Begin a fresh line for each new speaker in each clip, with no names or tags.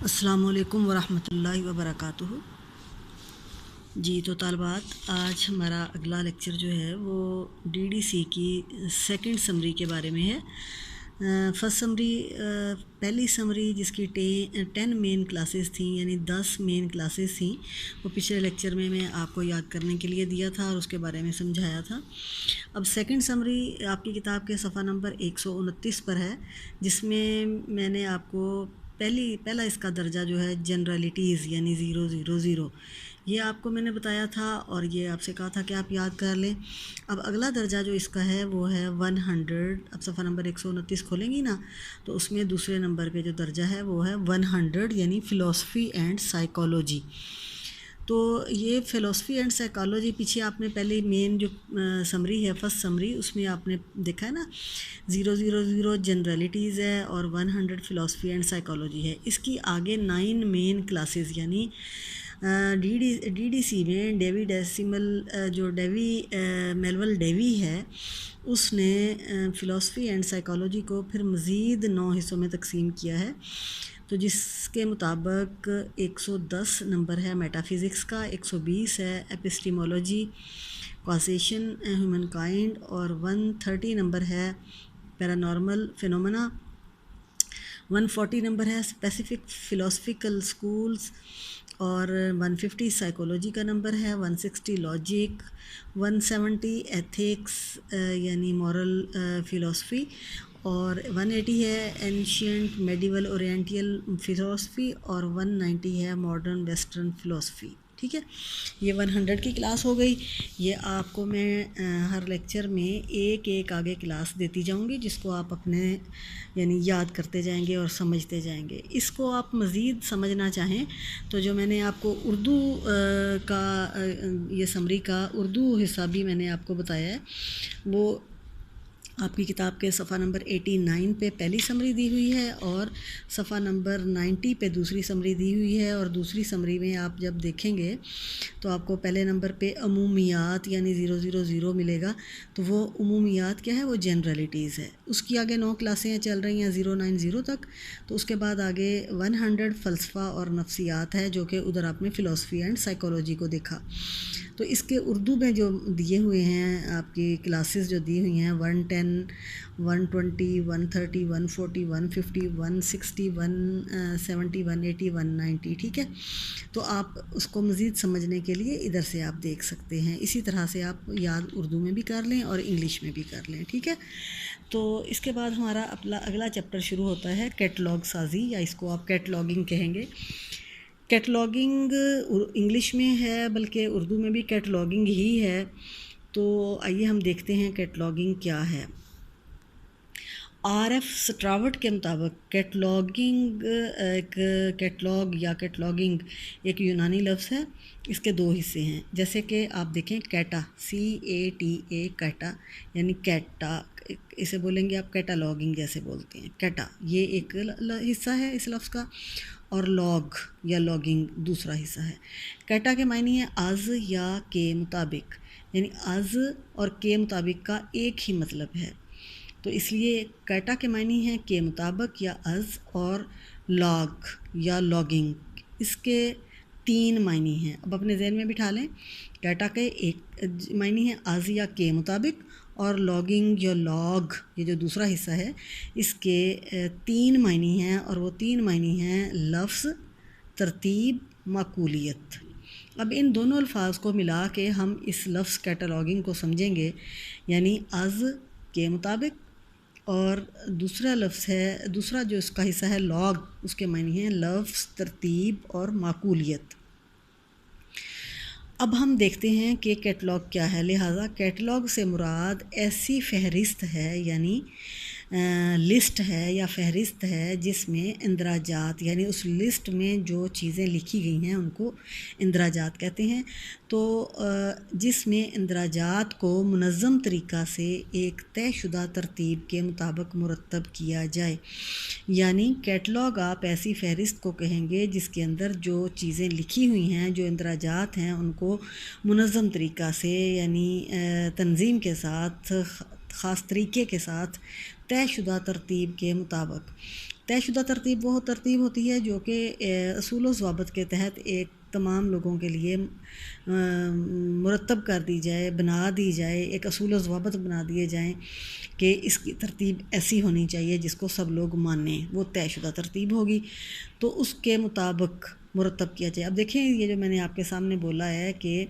السلام علیکم ورحمۃ اللہ وبرکاتہ۔ جی تو طالبات، آج ہمارا اگلا لیکچر جو ہے وہ ڈی ڈی سی کی سیکنڈ سمری کے بارے میں ہے۔ فرسٹ سمری، پہلی سمری جس کی 10 مین کلاسز تھیں، یعنی 10 مین کلاسز تھیں، وہ پچھلے لیکچر میں آپ کو یاد کرنے کے لیے دیا تھا اور اس کے بارے میں سمجھایا تھا۔ اب سیکنڈ سمری آپ کی کتاب کے صفحہ نمبر 129 پر ہے، جس میں میں نے آپ کو پہلا اس کا درجہ جو ہے جنرلٹیز یعنی 000 یہ آپ کو میں نے بتایا تھا اور یہ آپ سے کہا تھا کہ آپ یاد کر لیں۔ اب اگلا درجہ جو اس کا ہے وہ ہے 100۔ اب صفحہ نمبر 129 کھولیں گی نا تو اس میں دوسرے نمبر پہ جو درجہ ہے وہ ہے 100 یعنی فلاسفی اینڈ سائیکالوجی۔ تو یہ فلاسفی اینڈ سائیکالوجی پیچھے آپ نے پہلے مین جو سمری ہے، فرسٹ سمری، اس میں آپ نے دیکھا ہے نا 000 جنرلٹیز ہے اور 100 فلاسفی اینڈ سائیکالوجی ہے۔ اس کی آگے 9 مین کلاسز یعنی ڈی ڈی سی میں ڈیوی ڈیسیمل جو میلول ڈیوی ہے اس نے فلاسفی اینڈ سائیکالوجی کو پھر مزید 9 حصوں میں تقسیم کیا ہے، تو جس کے مطابق 110 نمبر ہے میٹا فزکس کا، 120 ہے ایپسٹیمولوجی، کازیشن، ہیومن کائنڈ، اور 130 نمبر ہے پیرانارمل فینومینا، 140 نمبر ہے اسپیسیفک فلاسفیکل سکولز، اور 150 سائیکولوجی کا نمبر ہے، 160 لاجک، 170 ایتھکس یعنی مورل فلاسفی، اور 180 ہے اینشینٹ میڈیول اورینٹل فلاسفی، اور 190 ہے ماڈرن ویسٹرن فلاسفی۔ ٹھیک ہے، یہ 100 کی کلاس ہو گئی۔ یہ آپ کو میں ہر لیکچر میں ایک آگے کلاس دیتی جاؤں گی، جس کو آپ اپنے یعنی یاد کرتے جائیں گے اور سمجھتے جائیں گے۔ اس کو آپ مزید سمجھنا چاہیں تو جو میں نے آپ کو اردو کا یہ سمری کا اردو حصہ بھی میں نے آپ کو بتایا ہے، وہ آپ کی کتاب کے صفحہ نمبر 89 پہ پہلی سمری دی ہوئی ہے اور صفحہ نمبر 90 پہ دوسری سمری دی ہوئی ہے، اور دوسری سمری میں آپ جب دیکھیں گے تو آپ کو پہلے نمبر پہ عمومیات یعنی 000 ملے گا، تو وہ عمومیات کیا ہے؟ وہ جنرلٹیز ہے۔ اس کی آگے 9 کلاسیں چل رہی ہیں 090 تک، تو اس کے بعد آگے 100 فلسفہ اور نفسیات ہے، جو کہ ادھر آپ نے فلاسفی اینڈ سائیکالوجی کو دیکھا۔ تو اس کے اردو میں جو دیے ہوئے ہیں آپ کی کلاسز جو دی ہوئی ہیں 110، 120، 130، 140، 150، 160، 170، 180، 190۔ ٹھیک ہے، تو آپ اس کو مزید سمجھنے کے لیے ادھر سے آپ دیکھ سکتے ہیں۔ اسی طرح سے آپ یاد اردو میں بھی کر لیں اور انگلش میں بھی کر لیں۔ ٹھیک ہے، تو اس کے بعد ہمارا اگلا چیپٹر شروع ہوتا ہے کیٹلاگ سازی، یا اس کو آپ کیٹلاگنگ کہیں گے۔ کیٹلاگنگ انگلش میں ہے بلکہ اردو میں بھی کیٹلاگنگ ہی ہے، تو آئیے ہم دیکھتے ہیں کیٹلاگنگ کیا ہے۔ RF سٹراوٹ کے مطابق کیٹلاگنگ کیٹلاگ یا کیٹلاگنگ ایک یونانی لفظ ہے۔ اس کے 2 حصے ہیں، جیسے کہ آپ دیکھیں کیٹا، CATA کیٹا یعنی کیٹا، اسے بولیں گے آپ کیٹالاگنگ جیسے بولتے ہیں کیٹا، یہ ایک حصہ ہے اس لفظ کا، اور لاگ یا لاگنگ دوسرا حصہ ہے۔ کیٹا کے معنی ہے از یا کے مطابق، یعنی از اور کے مطابق کا ایک ہی مطلب ہے، تو اس لیے کیٹا کے معنی ہے کے مطابق یا از، اور لاگ یا لاگنگ اس کے 3 معنی ہیں۔ اب اپنے ذہن میں بٹھا لیں، کیٹا کے ایک معنی ہے از یا کے مطابق، اور لاگنگ یا لاگ یہ جو دوسرا حصہ ہے اس کے 3 معنی ہیں، اور وہ 3 معنی ہیں لفظ، ترتیب، معقولیت۔ اب ان دونوں الفاظ کو ملا کے ہم اس لفظ کیٹالاگنگ کو سمجھیں گے، یعنی از کے مطابق، اور دوسرا لفظ ہے، دوسرا جو اس کا حصہ ہے لاگ، اس کے معنی ہیں لفظ، ترتیب اور معقولیت۔ اب ہم دیکھتے ہیں کہ کیٹلاگ کیا ہے۔ لہٰذا کیٹلاگ سے مراد ایسی فہرست ہے، یعنی لسٹ ہے یا فہرست ہے جس میں اندراجات، یعنی اس لسٹ میں جو چیزیں لکھی گئی ہیں ان کو اندراجات کہتے ہیں، تو جس میں اندراجات کو منظم طریقہ سے ایک طے شدہ ترتیب کے مطابق مرتب کیا جائے، یعنی کیٹلاگ آپ ایسی فہرست کو کہیں گے جس کے اندر جو چیزیں لکھی ہوئی ہیں، جو اندراجات ہیں، ان کو منظم طریقہ سے یعنی تنظیم کے ساتھ، خاص طریقے کے ساتھ، طے شدہ ترتیب کے مطابق طے شدہ ترتیب وہ ترتیب ہوتی ہے جو کہ اصول و ضوابط کے تحت ایک تمام لوگوں کے لیے مرتب کر دی جائے، بنا دی جائے، ایک اصول و ضوابط بنا دیے جائیں کہ اس کی ترتیب ایسی ہونی چاہیے جس کو سب لوگ مانیں، وہ طے شدہ ترتیب ہوگی، تو اس کے مطابق مرتب کیا جائے۔ اب دیکھیں یہ جو میں نے آپ کے سامنے بولا ہے کہ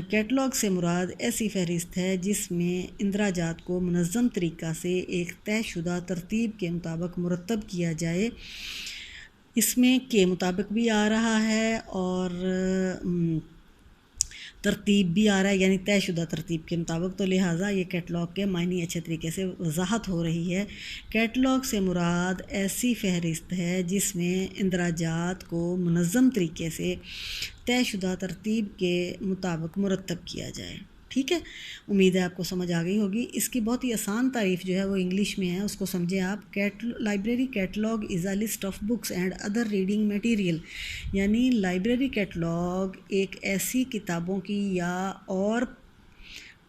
کیٹلاگ سے مراد ایسی فہرست ہے جس میں اندراجات کو منظم طریقہ سے ایک طے شدہ ترتیب کے مطابق مرتب کیا جائے۔ اس میں کے مطابق بھی آ رہا ہے اور ترتیب بھی آ رہا ہے، یعنی طے شدہ ترتیب کے مطابق، تو لہٰذا یہ کیٹلاگ کے معنی اچھے طریقے سے وضاحت ہو رہی ہے۔ کیٹلاگ سے مراد ایسی فہرست ہے جس میں اندراجات کو منظم طریقے سے طے شدہ ترتیب کے مطابق مرتب کیا جائے۔ ٹھیک ہے، امید ہے آپ کو سمجھ آ گئی ہوگی۔ اس کی بہت ہی آسان تعریف جو ہے وہ انگلش میں ہے، اس کو سمجھیں آپ۔ Library catalogue is a list of books and other reading material, یعنی لائبریری کیٹلاگ ایک ایسی کتابوں کی یا اور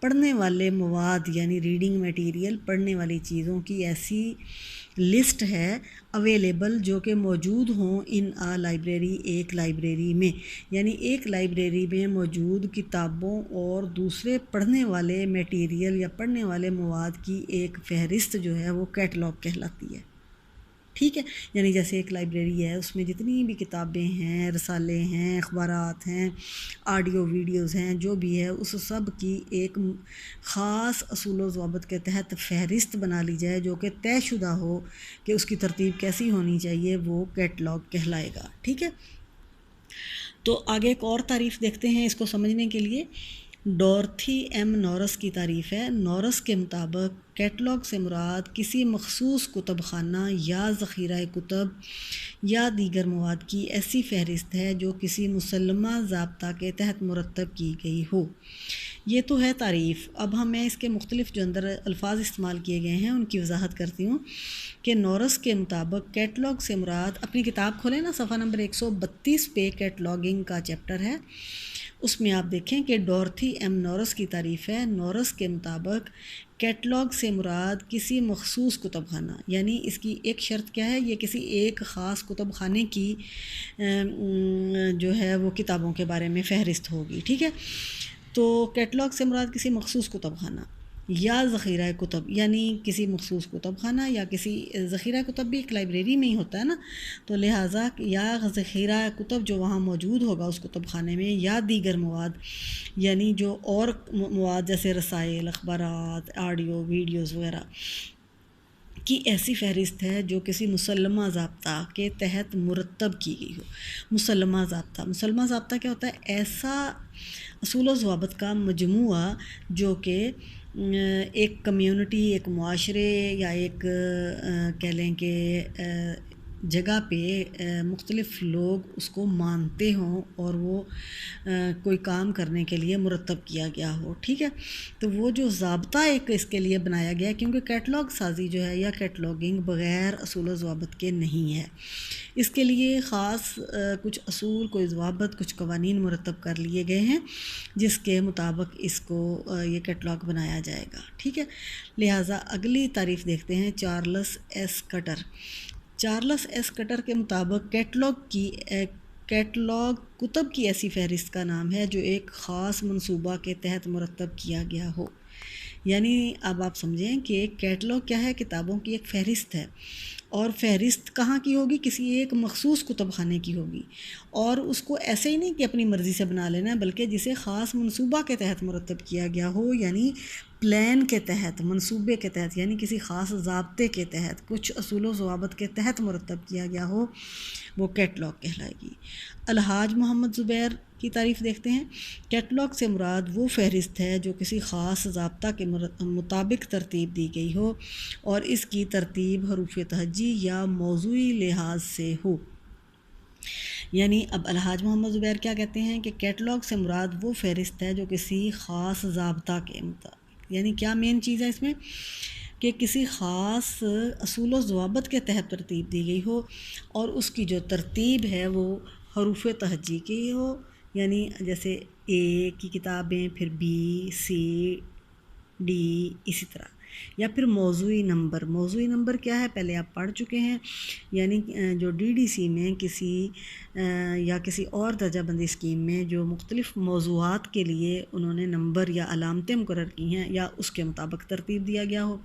پڑھنے والے مواد، یعنی ریڈنگ میٹیریل، پڑھنے والی چیزوں کی ایسی لسٹ ہے اویلیبل جو کہ موجود ہوں ان لائبریری، ایک لائبریری میں، یعنی ایک لائبریری میں موجود کتابوں اور دوسرے پڑھنے والے میٹیریل یا پڑھنے والے مواد کی ایک فہرست جو ہے وہ کیٹلاگ کہلاتی ہے۔ ٹھیک ہے، یعنی جیسے ایک لائبریری ہے، اس میں جتنی بھی کتابیں ہیں، رسالے ہیں، اخبارات ہیں، آڈیو ویڈیوز ہیں، جو بھی ہے اس سب کی ایک خاص اصول و ضوابط کے تحت فہرست بنا لی جائے جو کہ طے شدہ ہو کہ اس کی ترتیب کیسی ہونی چاہیے، وہ کیٹلاگ کہلائے گا۔ ٹھیک ہے، تو آگے ایک اور تعریف دیکھتے ہیں اس کو سمجھنے کے لیے۔ ڈورتھی ایم نورس کی تعریف ہے۔ نورس کے مطابق کیٹلاگ سے مراد کسی مخصوص کتب خانہ یا ذخیرہ کتب یا دیگر مواد کی ایسی فہرست ہے جو کسی مسلمہ ضابطہ کے تحت مرتب کی گئی ہو۔ یہ تو ہے تعریف۔ اب میں اس کے مختلف جو اندر الفاظ استعمال کیے گئے ہیں ان کی وضاحت کرتی ہوں کہ نورس کے مطابق کیٹلاگ سے مراد، اپنی کتاب کھولیں نا، صفحہ نمبر 132 پہ کیٹلاگنگ کا چیپٹر ہے، اس میں آپ دیکھیں کہ ڈورتھی ایم نورس کی تعریف ہے۔ نورس کے مطابق کیٹلاگ سے مراد کسی مخصوص کتب خانہ، یعنی اس کی ایک شرط کیا ہے، یہ کسی ایک خاص کتب خانے کی جو ہے وہ کتابوں کے بارے میں فہرست ہوگی۔ ٹھیک ہے، تو کیٹلاگ سے مراد کسی مخصوص کتب خانہ یا ذخیرہ کتب، یعنی کسی مخصوص کتب خانہ یا کسی ذخیرہ کتب بھی ایک لائبریری میں ہی ہوتا ہے نا، تو لہٰذا یا ذخیرہ کتب جو وہاں موجود ہوگا اس کتب خانے میں، یا دیگر مواد، یعنی جو اور مواد جیسے رسائل، اخبارات، آڈیو ویڈیوز وغیرہ کی ایسی فہرست ہے جو کسی مسلمہ ضابطہ کے تحت مرتب کی گئی ہو۔ مسلمہ ضابطہ کیا ہوتا ہے؟ ایسا اصول و ضوابط کا مجموعہ جو کہ ایک کمیونٹی، ایک معاشرے یا ایک کہہ لیں کہ جگہ پہ مختلف لوگ اس کو مانتے ہوں اور وہ کوئی کام کرنے کے لیے مرتب کیا گیا ہو۔ ٹھیک ہے، تو وہ جو ضابطہ ایک اس کے لیے بنایا گیا ہے، کیونکہ کیٹلاگ سازی جو ہے یا کیٹلاگنگ بغیر اصول و ضوابط کے نہیں ہے، اس کے لیے خاص کچھ اصول، کوئی ضوابط، کچھ قوانین مرتب کر لیے گئے ہیں جس کے مطابق اس کو یہ کیٹلاگ بنایا جائے گا۔ ٹھیک ہے، لہٰذا اگلی تعریف دیکھتے ہیں، چارلس ایس کٹر۔ چارلس ایس کٹر کے مطابق کیٹلاگ کتب کی ایسی فہرست کا نام ہے جو ایک خاص منصوبہ کے تحت مرتب کیا گیا ہو۔ یعنی اب آپ سمجھیں کہ کیٹلاگ کیا ہے؟ کتابوں کی ایک فہرست ہے، اور فہرست کہاں کی ہوگی؟ کسی ایک مخصوص کتب خانے کی ہوگی، اور اس کو ایسے ہی نہیں کہ اپنی مرضی سے بنا لینا ہے، بلکہ جسے خاص منصوبہ کے تحت مرتب کیا گیا ہو، یعنی پلان کے تحت، منصوبے کے تحت، یعنی کسی خاص ضابطے کے تحت، کچھ اصول و ضوابط کے تحت مرتب کیا گیا ہو، وہ کیٹلاگ کہلائے گی۔ الحاج محمد زبیر کی تعریف دیکھتے ہیں۔ کیٹلاگ سے مراد وہ فہرست ہے جو کسی خاص ضابطہ کے مطابق ترتیب دی گئی ہو اور اس کی ترتیب حروف تہجی یا موضوعی لحاظ سے ہو۔ یعنی اب الحاج محمد زبیر کیا کہتے ہیں کہ کیٹلاگ سے مراد وہ فہرست ہے جو کسی خاص ضابطہ کے مطابق، یعنی کیا مین چیز ہے اس میں کہ کسی خاص اصول و ضوابط کے تحت ترتیب دی گئی ہو اور اس کی جو ترتیب ہے وہ حروف تہجی کی ہو، یعنی جیسے اے کی کتابیں، پھر بی، سی، ڈی، اسی طرح یا پھر موضوعی نمبر۔ موضوعی نمبر کیا ہے پہلے آپ پڑھ چکے ہیں، یعنی جو DDC میں یا کسی اور درجہ بندی اسکیم میں جو مختلف موضوعات کے لیے انہوں نے نمبر یا علامتیں مقرر کی ہیں یا اس کے مطابق ترتیب دیا گیا ہو۔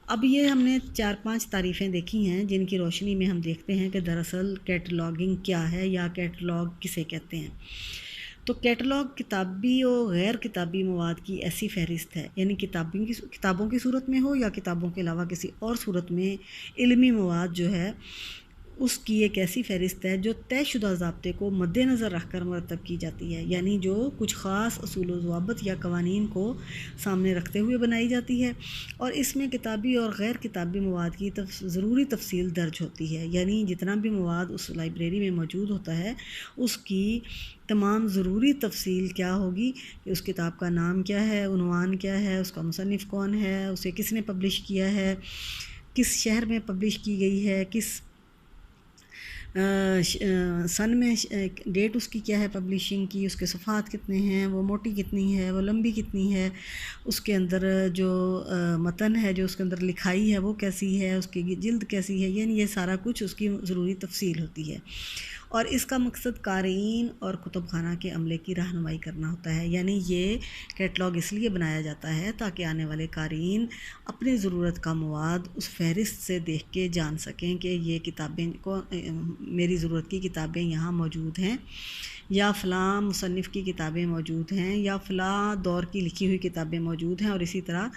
اب یہ ہم نے 4-5 تعریفیں دیکھی ہیں جن کی روشنی میں ہم دیکھتے ہیں کہ دراصل کیٹلاگنگ کیا ہے یا کیٹلاگ کسے کہتے ہیں۔ تو کیٹلاگ کتابی و غیر کتابی مواد کی ایسی فہرست ہے، یعنی کتابوں کی صورت میں ہو یا کتابوں کے علاوہ کسی اور صورت میں علمی مواد جو ہے اس کی ایک ایسی فہرست ہے جو طے شدہ ضابطے کو مد نظر رکھ کر مرتب کی جاتی ہے، یعنی جو کچھ خاص اصول و ضوابط یا قوانین کو سامنے رکھتے ہوئے بنائی جاتی ہے، اور اس میں کتابی اور غیر کتابی مواد کی ضروری تفصیل درج ہوتی ہے، یعنی جتنا بھی مواد اس لائبریری میں موجود ہوتا ہے اس کی تمام ضروری تفصیل کیا ہوگی کہ اس کتاب کا نام کیا ہے، عنوان کیا ہے، اس کا مصنف کون ہے، اسے کس نے پبلش کیا ہے، کس شہر میں پبلش کی گئی ہے، کس سن میں ڈیٹ اس کی کیا ہے پبلشنگ کی، اس کے صفحات کتنے ہیں، وہ موٹی کتنی ہے، وہ لمبی کتنی ہے، اس کے اندر جو متن ہے جو اس کے اندر لکھائی ہے وہ کیسی ہے، اس کی جلد کیسی ہے، یعنی یہ سارا کچھ اس کی ضروری تفصیل ہوتی ہے، اور اس کا مقصد قارئین اور کتب خانہ کے عملے کی رہنمائی کرنا ہوتا ہے، یعنی یہ کیٹلاگ اس لیے بنایا جاتا ہے تاکہ آنے والے قارئین اپنی ضرورت کا مواد اس فہرست سے دیکھ کے جان سکیں کہ یہ کتابیں میری ضرورت کی کتابیں یہاں موجود ہیں، یا فلاں مصنف کی کتابیں موجود ہیں، یا فلاں دور کی لکھی ہوئی کتابیں موجود ہیں، اور اسی طرح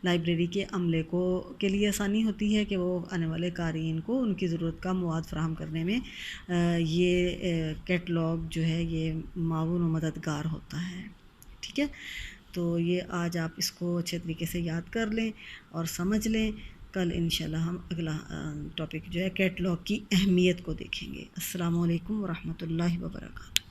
لائبریری کے عملے کے لیے آسانی ہوتی ہے کہ وہ آنے والے قارئین کو ان کی ضرورت کا مواد فراہم کرنے میں یہ کیٹلاگ جو ہے یہ معاون و مددگار ہوتا ہے۔ ٹھیک ہے، تو یہ آج آپ اس کو اچھے طریقے سے یاد کر لیں اور سمجھ لیں۔ کل انشاءاللہ ہم اگلا ٹاپک جو ہے کیٹلاگ کی اہمیت کو دیکھیں گے۔ السلام علیکم ورحمۃ اللہ وبرکاتہ۔